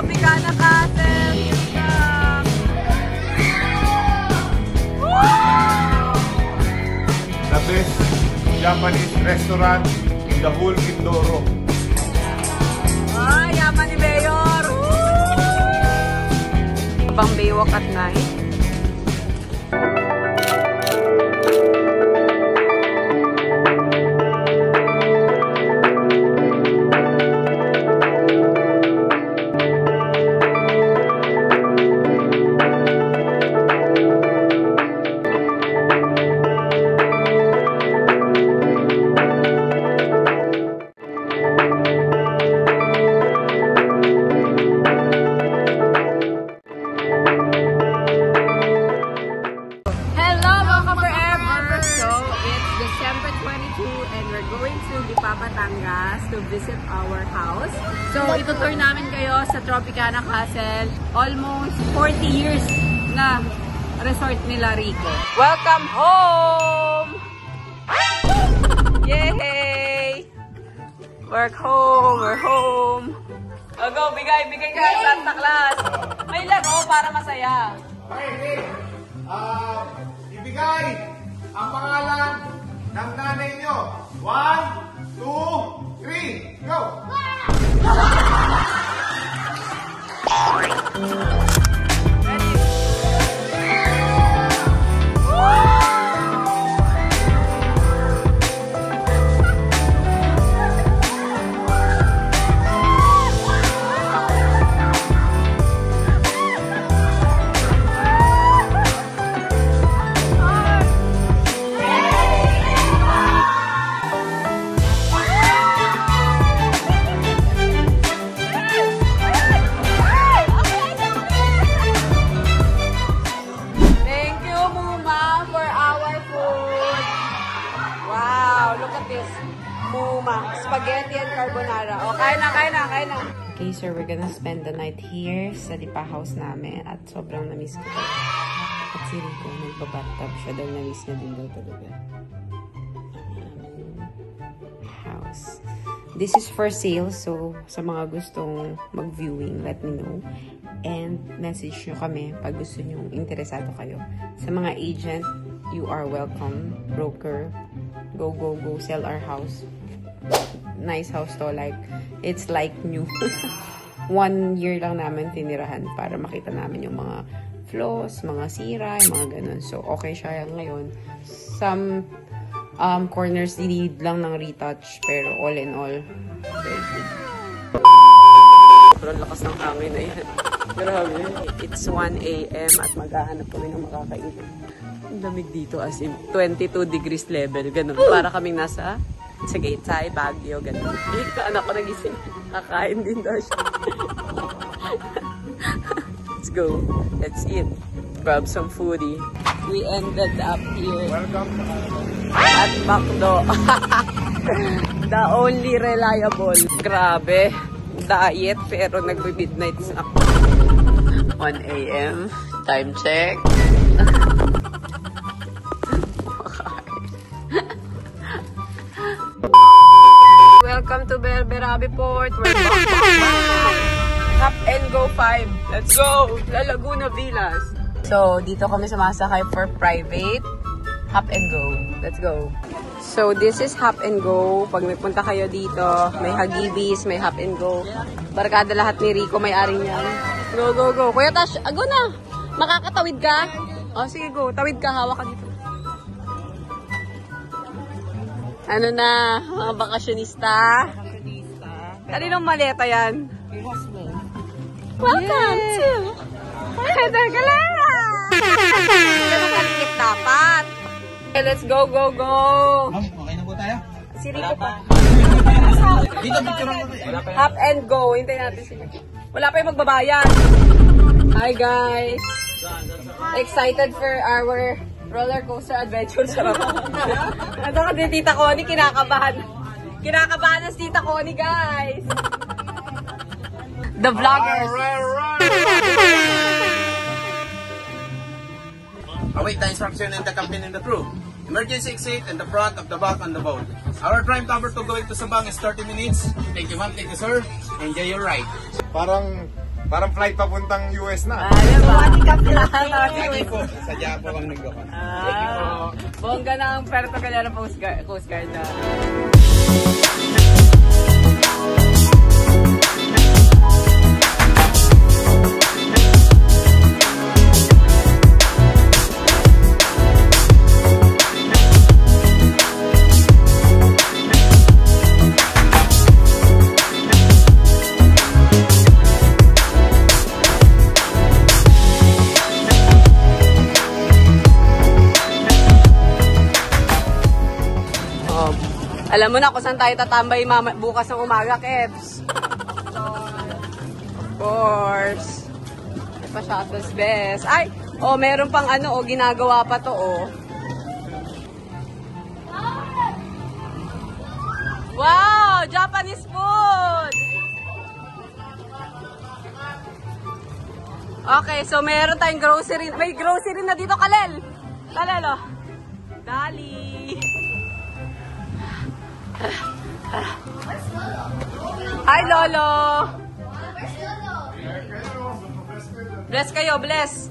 Tropicana Castle. The best Japanese restaurant in the whole Mindoro. Ay, yaman ni Mayor! Pang Baywalk at night. Batangas to visit our house. So, itutour namin kayo sa Tropicana Castle. Almost 40 years na resort nila Rico. Welcome home! Yay! We're home! We're home! O go, bigay ka, Santa Claus! May laro para masaya. Okay, ibigay ang pangalan ng nanay nyo. 1, 2, 3, go! Spaghetti and carbonara. O, kain na. Okay, so we're gonna spend the night here sa Lipa house namin at sobrang na-miss ko. At si Rico, nagbabathtub siya dahil na-miss na din daw talaga. House. This is for sale, so sa mga gustong mag-viewing, let me know. And message nyo kami pag gusto nyo, interesado kayo. Sa mga agent, you are welcome. Broker, go, sell our house. Nice house to, like, it's like new. 1 year lang namin tinirahan para makita namin yung mga flaws, mga sira, yung mga ganun. So, okay siya ngayon. Some corners need lang ng retouch, pero all in all, very good. Sobrang lakas ng hangin na yan. Grabe. It's 1 AM at maghahanap kami ng makakain. Ang lamig dito, as in 22 degrees level, ganun. Para kaming nasa Tagaytay, Baguio, ganun. Yung anak ko nagising, kakain din daw siya. Let's go. Let's eat. Grab some foodie. We ended up here at McDo. The only reliable. Grabe. Diet pero nagbe-midnight snack. 1 AM. Time check. Welcome to Berberabi Port. We're Hop and Go 5. Let's go! La Laguna Villas. So, dito kami sumasakay for private. Hop and Go. Let's go. So, this is Hop and Go. Pag nagpunta kayo dito, may Hagibis, may Hop and Go. Barkada lahat ni Rico, may-ari niyan. Go, go, go. Kuya Tash, go na! Makakatawid ka? O, sige, go. Tawid ka. Hawak ka dito. Ano na, mga bakasyonista? Kaninong maleta yan? Your husband. Welcome to Heather Galera! Ganun kalikit dapat. Okay, let's go, go, go! Okay na po tayo? Si Rico pa. Dito, picture lang po. Hop and go. Hintayin natin sila. Wala pa yung magbabayan. Hi guys! Excited for our roller coaster adventure sa baba. Ano ka din, Tita Connie? Kinakabahan. Kinakabahan na si Tita Connie, guys. The vloggers. Await the instruction and the captain and the crew. Emergency exit in the front of the back on the boat. Our time cover to going to Sabang is 30 minutes. Thank you ma'am, thank you sir. Enjoy your ride. Parang Parang flight papuntang US na. Diba? Lagi po, sa Japo ang nag-dokan. Bongga na ang Puerto Galera Coast Guard na. Alam mo na kung saan tayo tatambay bukas ng umaga, Kebs. Of course. Pa-shuttles best. Ay! Oh, meron pang ano, oh, ginagawa pa to, oh. Wow! Japanese food! Okay, so meron tayong grocery. May grocery na dito, Kalel. Kalel, oh. Dali. Hi, Lolo. Bless kayo, bless.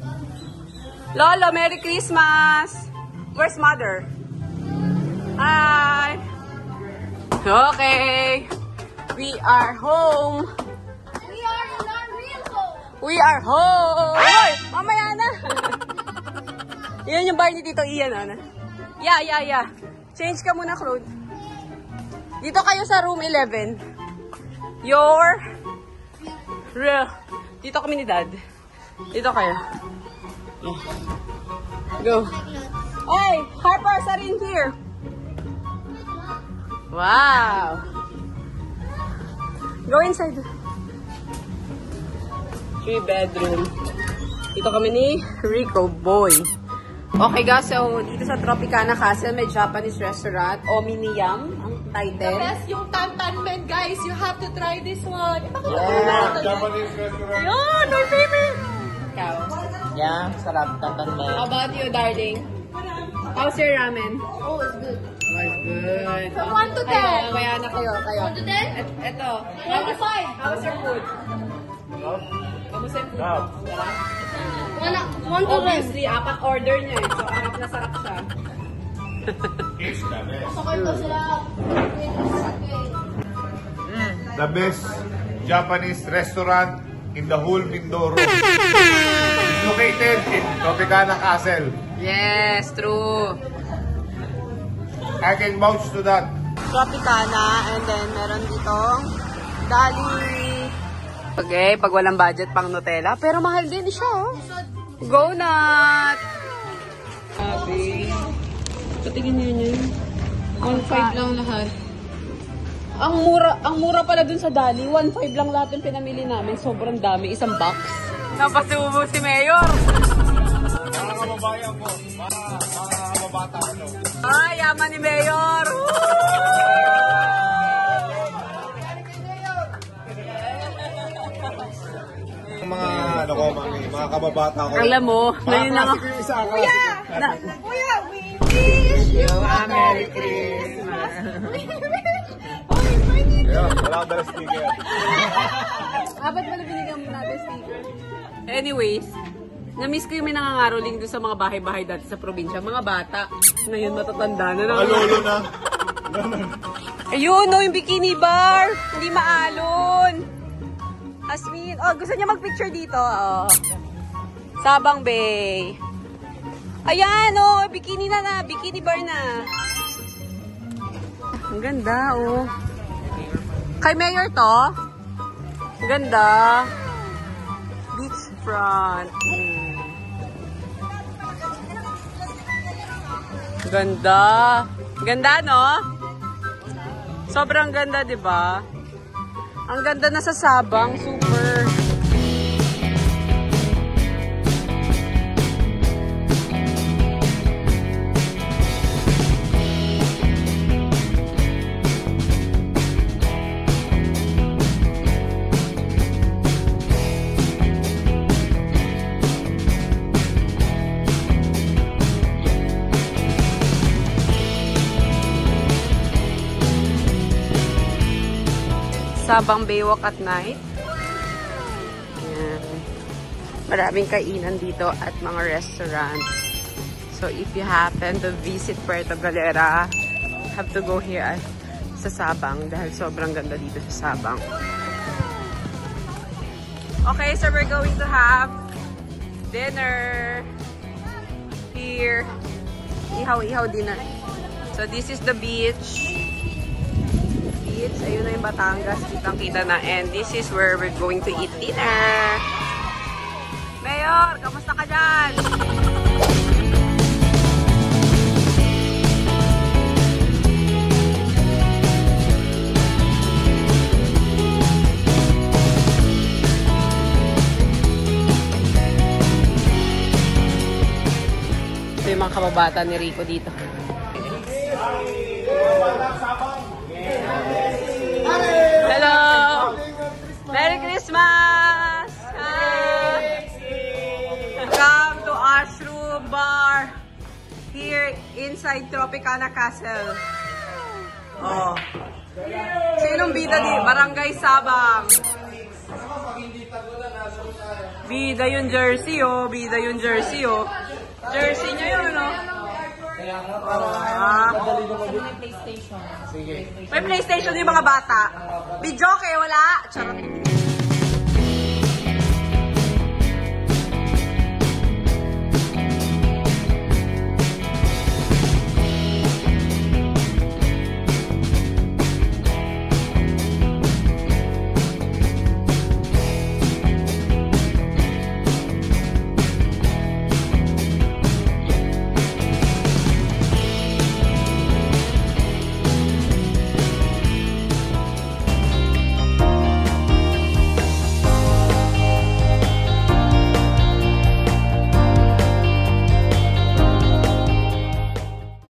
Lolo, Merry Christmas. Where's Mother? Hi. Okay. We are home. We are in our real home. We are home. Hoy, mamaya na. Yan yung bar ni Tito Ian, ano? Yeah. Change ka muna, Claude. Dito kayo sa room 11. Dito kami ni Dad. Dito kayo. Go. Hey, Harper, Sarin here. Wow. Go inside. 3 bedroom. Dito kami ni Rico Boy. Okay guys, so dito sa Tropicana Castle may Japanese restaurant, Ominiyam ang title. Yes, yung Tantanmen, guys. You have to try this one. Japanese restaurant. Yun, my favorite! Ikaw. Yeah, sarap tatanmen. How about you, darling? How's your ramen? Oh, it's good. Was good. From 1 to 10. Kaya na kayo. 1 to 10? Ito. 25. How's your food? Kamusta yung food? 1 to 10. Obviously, 4 order niya eh. So, sarap na sarap siya. Sakay ko sila. The best Japanese restaurant in the whole Mindoro. It's located in Tropicana Castle. Yes, true. I can vouch to that. Tropicana, and then meron ditong Dali. Okay, pag walang budget pang Nutella, pero mahal din siya, oh. Go Nut! Sabi. Patingin niyo yun. 1.5 lang lahat. Ang mura pala dun sa Dali. 1.5 lang lahat yung pinamili namin. Sobrang dami. Isang box. Napasubo si Mayor. Mga kababayan po, mga kababata ano. Ay, yaman ni Mayor. Mga ano ko, mga kababata ko. Alam mo, ngayon lang ako. Kuya! Kuya, we wish you a Merry Christmas. Yeah, wala ka dala sticker. Ba't pala binigyan mo natin sticker? Anyways, na-miss ko yung may nangangaroling doon sa mga bahay-bahay dati sa probinsya. Mga bata. Ngayon matatanda na. Mga lolo na. Ayun, no, yung bikini bar. Hindi maalon. Asmin, oh, gusto niya mag-picture dito. Oh. Sabang Bay. Ayan, oh, bikini na. Bikini bar na. Ang ganda, oh. Kay Mayor to. Ang ganda. Beachfront. Ganda. Ganda, no? Sobrang ganda, di ba? Ang ganda na sa Sabang. Super. Sabang Baywalk at night. Ayan. Maraming kainan dito at mga restaurant. So if you happen to visit Puerto Galera, have to go here sa Sabang dahil sobrang ganda dito sa Sabang. Okay, so we're going to have dinner here. Ihaw-ihaw dinner. So this is the beach. Ayun na yung Batangas. Kitang-kita na. And this is where we're going to eat dinner. Mayor, kamusta ka dyan? Ito yung mga kababata ni Rico dito. Hello! Merry Christmas! Hi! Come to Ashroom Bar here inside Tropicana Castle. Oh. Sinong bida di? Barangay Sabang. Bida yung jersey oh. Bida yung jersey oh. Jersey niya yun oh. May PlayStation yung mga bata. Video kaya wala. Charot.